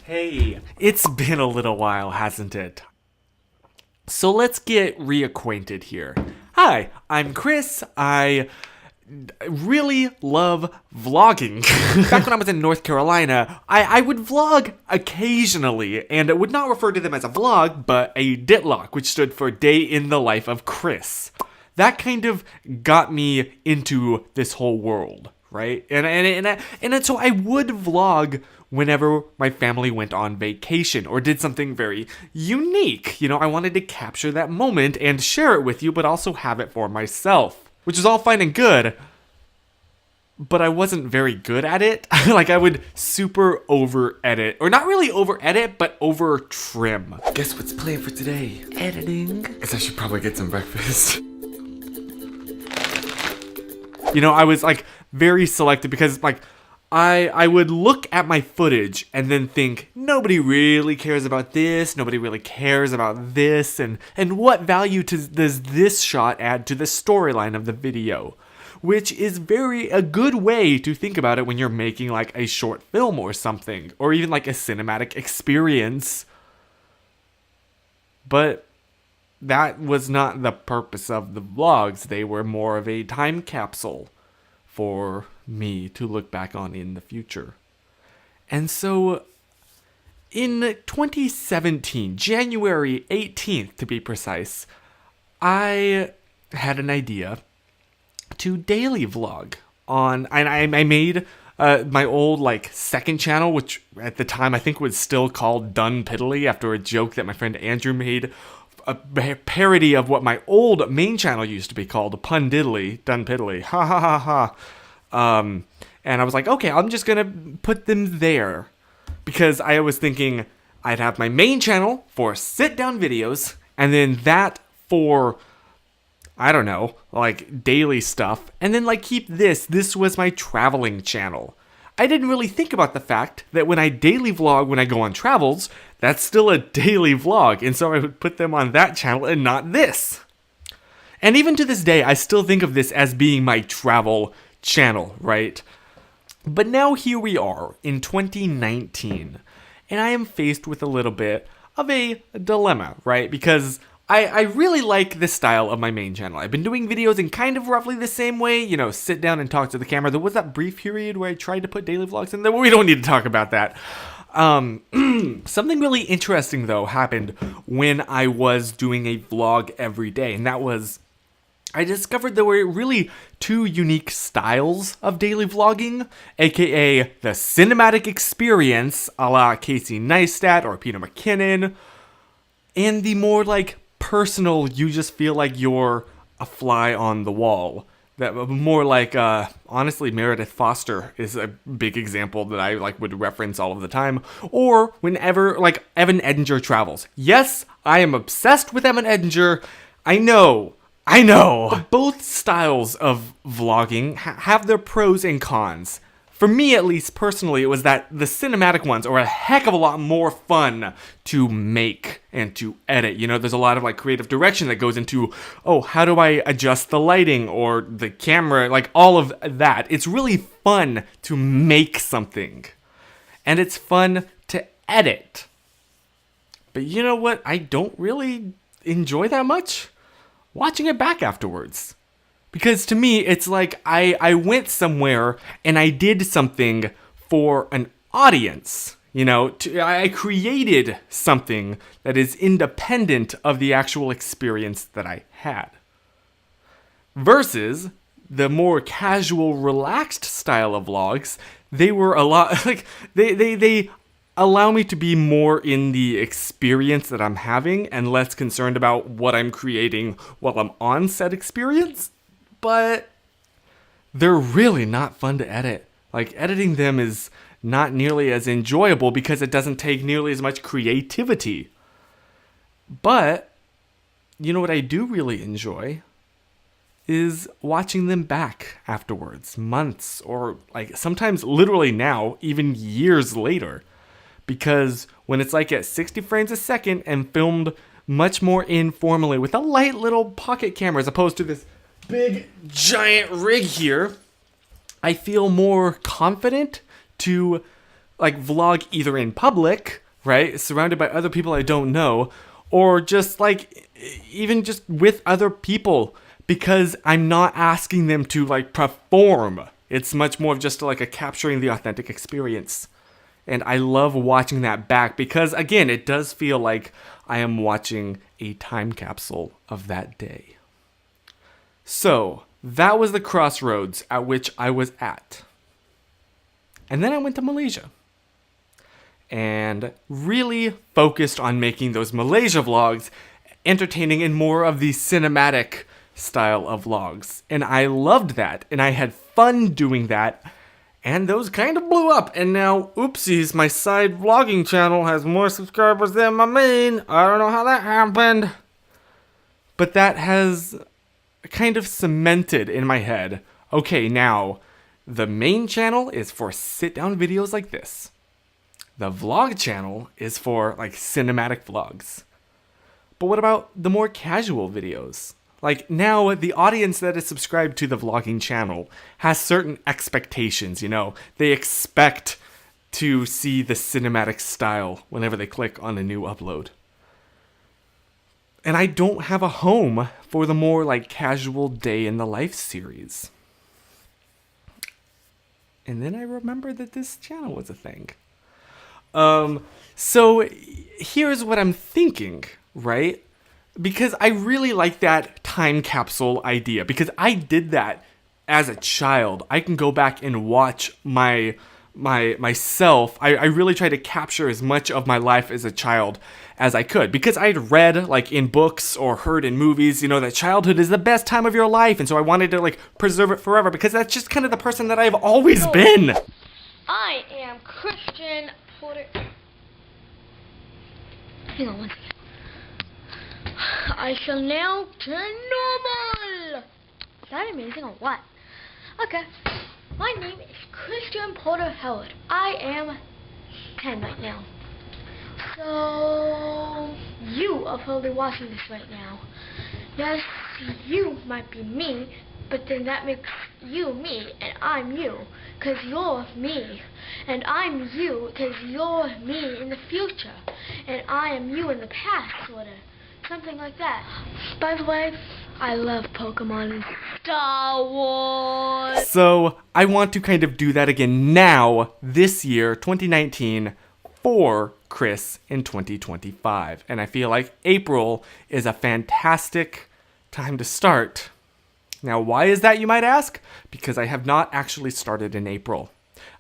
Hey, it's been a little while, hasn't it? So let's get reacquainted here. Hi, I'm Chris. I really love vlogging. Back when I was in North Carolina, I would vlog occasionally, and I would not refer to them as a vlog, but a DITLOG, which stood for Day in the Life of Chris. That kind of got me into this whole world, right? And so I would vlog whenever my family went on vacation or did something very unique. You know, I wanted to capture that moment and share it with you, but also have it for myself, which is all fine and good. But I wasn't very good at it. Like, I would super over edit, or not really over edit, but over trim. Guess what's planned for today? Editing. Guess I should probably get some breakfast. You know, I was like very selective because like I would look at my footage and then think, nobody really cares about this, nobody really cares about this, and what value does this shot add to the storyline of the video? Which is a good way to think about it when you're making like a short film or something, or even like a cinematic experience. But that was not the purpose of the vlogs. They were more of a time capsule for me to look back on in the future. And so in 2017, January 18th to be precise, I had an idea to daily vlog on, and I made my old like second channel, which at the time I think was still called Done Piddly, after a joke that my friend Andrew made, a parody of what my old main channel used to be called, Pun Diddly, Done Piddly, ha ha ha ha. And I was like, okay, I'm just gonna put them there, because I was thinking I'd have my main channel for sit down videos, and then that for, I don't know, like daily stuff, and then like keep this was my traveling channel. I didn't really think about the fact that when I daily vlog when I go on travels, that's still a daily vlog, and so I would put them on that channel and not this. And even to this day, I still think of this as being my travel channel, right? But now here we are in 2019, and I am faced with a little bit of a dilemma, right? Because I really like this style of my main channel. I've been doing videos in kind of roughly the same way, you know, sit down and talk to the camera. There was that brief period where I tried to put daily vlogs in there. We don't need to talk about that. Something really interesting, though, happened when I was doing a vlog every day, and that was, I discovered there were really two unique styles of daily vlogging, aka the cinematic experience, a la Casey Neistat or Peter McKinnon, and the more like personal, you just feel like you're a fly on the wall. That more like, honestly, Meredith Foster is a big example that I like would reference all of the time. Or whenever like Evan Edinger travels. Yes, I am obsessed with Evan Edinger. I know. But both styles of vlogging have their pros and cons. For me, at least personally, it was that the cinematic ones are a heck of a lot more fun to make and to edit. You know, there's a lot of like creative direction that goes into, oh, how do I adjust the lighting or the camera, like all of that. It's really fun to make something, and it's fun to edit. But you know what I don't really enjoy that much? Watching it back afterwards. Because to me, it's like I went somewhere and I did something for an audience. You know, I created something that is independent of the actual experience that I had. Versus the more casual, relaxed style of vlogs, they were a lot, like, they allow me to be more in the experience that I'm having and less concerned about what I'm creating while I'm on said experience. But they're really not fun to edit. Like, editing them is not nearly as enjoyable because it doesn't take nearly as much creativity. But, you know what I do really enjoy is watching them back afterwards, months, or like sometimes literally now, even years later. Because when it's like at 60 frames a second and filmed much more informally with a light little pocket camera as opposed to this big giant rig here, I feel more confident to like vlog either in public, right, surrounded by other people I don't know, or just like even just with other people, because I'm not asking them to like perform. It's much more of just like a capturing the authentic experience. And I love watching that back because, again, it does feel like I am watching a time capsule of that day. So, that was the crossroads at which I was at. And then I went to Malaysia. And really focused on making those Malaysia vlogs entertaining and more of the cinematic style of vlogs. And I loved that. And I had fun doing that. And those kind of blew up. And now, oopsies, my side vlogging channel has more subscribers than my main. I don't know how that happened. But that has kind of cemented in my head. Okay, now, the main channel is for sit-down videos like this. The vlog channel is for, like, cinematic vlogs. But what about the more casual videos? Like, now, the audience that is subscribed to the vlogging channel has certain expectations, you know? They expect to see the cinematic style whenever they click on a new upload. And I don't have a home for the more, like, casual day in the life series. And then I remembered that this channel was a thing. So here's what I'm thinking, right? Because I really like that time capsule idea, because I did that as a child. I can go back and watch myself. I really tried to capture as much of my life as a child as I could, because I'd read, like, in books or heard in movies, you know, that childhood is the best time of your life, and so I wanted to, like, preserve it forever, because that's just kind of the person that I've always been. I am Christian Porter. Hang on one second. I shall now turn normal. Is that amazing or what? Okay. My name is Christian Porter Howard. I am 10 right now. So, you are probably watching this right now. Yes, you might be me, but then that makes you me, and I'm you, because you're me. And I'm you, because you're me in the future. And I am you in the past, sort of. Something like that. By the way, I love Pokemon and Star Wars. So I want to kind of do that again now, this year, 2019, for Chris in 2025. And I feel like April is a fantastic time to start. Now, why is that, you might ask? Because I have not actually started in April.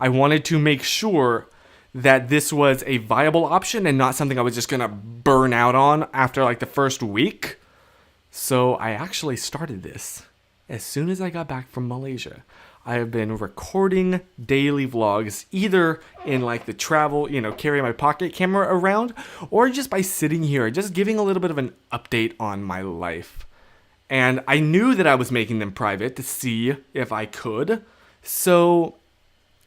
I wanted to make sure that this was a viable option and not something I was just gonna burn out on after like the first week. So I actually started this as soon as I got back from Malaysia. I have been recording daily vlogs, either in like the travel, you know, carry my pocket camera around, or just by sitting here, just giving a little bit of an update on my life. And I knew that I was making them private to see if I could. So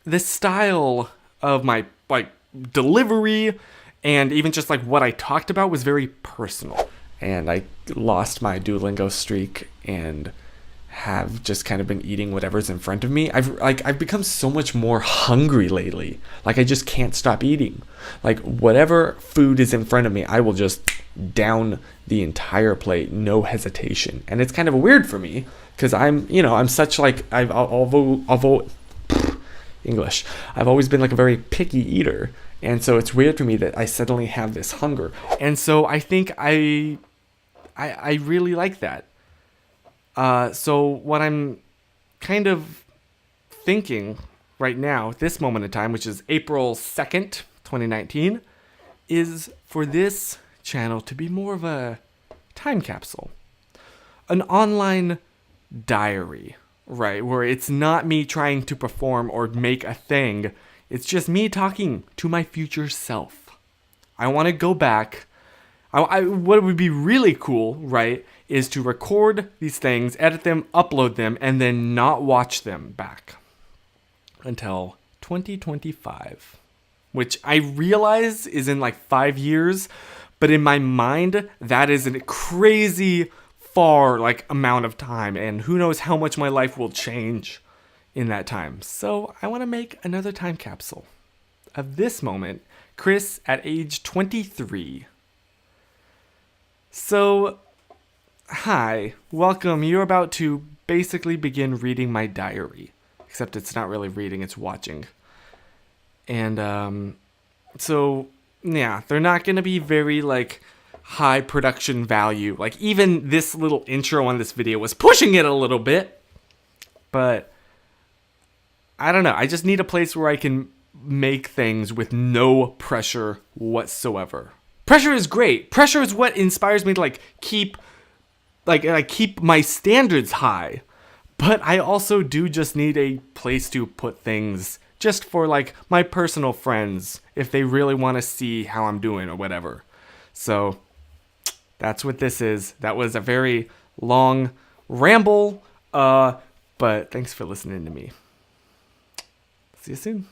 the style of my like delivery and even just like what I talked about was very personal. And I lost my Duolingo streak and have just kind of been eating whatever's in front of me. I've become so much more hungry lately. Like I just can't stop eating. Like whatever food is in front of me, I will just down the entire plate, no hesitation. And it's kind of weird for me because I'm such like I've always been like a very picky eater. And so it's weird for me that I suddenly have this hunger. And so I think I really like that. So what I'm kind of thinking right now, at this moment in time, which is April 2nd, 2019, is for this channel to be more of a time capsule. An online diary, right? Where it's not me trying to perform or make a thing. It's just me talking to my future self. I want to go back. What would be really cool, right, is to record these things, edit them, upload them, and then not watch them back until 2025, which I realize is in like 5 years, but in my mind, that is a crazy far like amount of time, and who knows how much my life will change in that time. So I want to make another time capsule of this moment, Chris at age 23. So, hi, welcome. You're about to basically begin reading my diary. Except it's not really reading, it's watching. And, so, yeah, they're not going to be very, like, high production value. Like, even this little intro on this video was pushing it a little bit. But, I don't know. I just need a place where I can make things with no pressure whatsoever. Pressure is great. Pressure is what inspires me to, like, keep my standards high. But I also do just need a place to put things just for, like, my personal friends if they really want to see how I'm doing or whatever. So, that's what this is. That was a very long ramble, but thanks for listening to me. See you soon.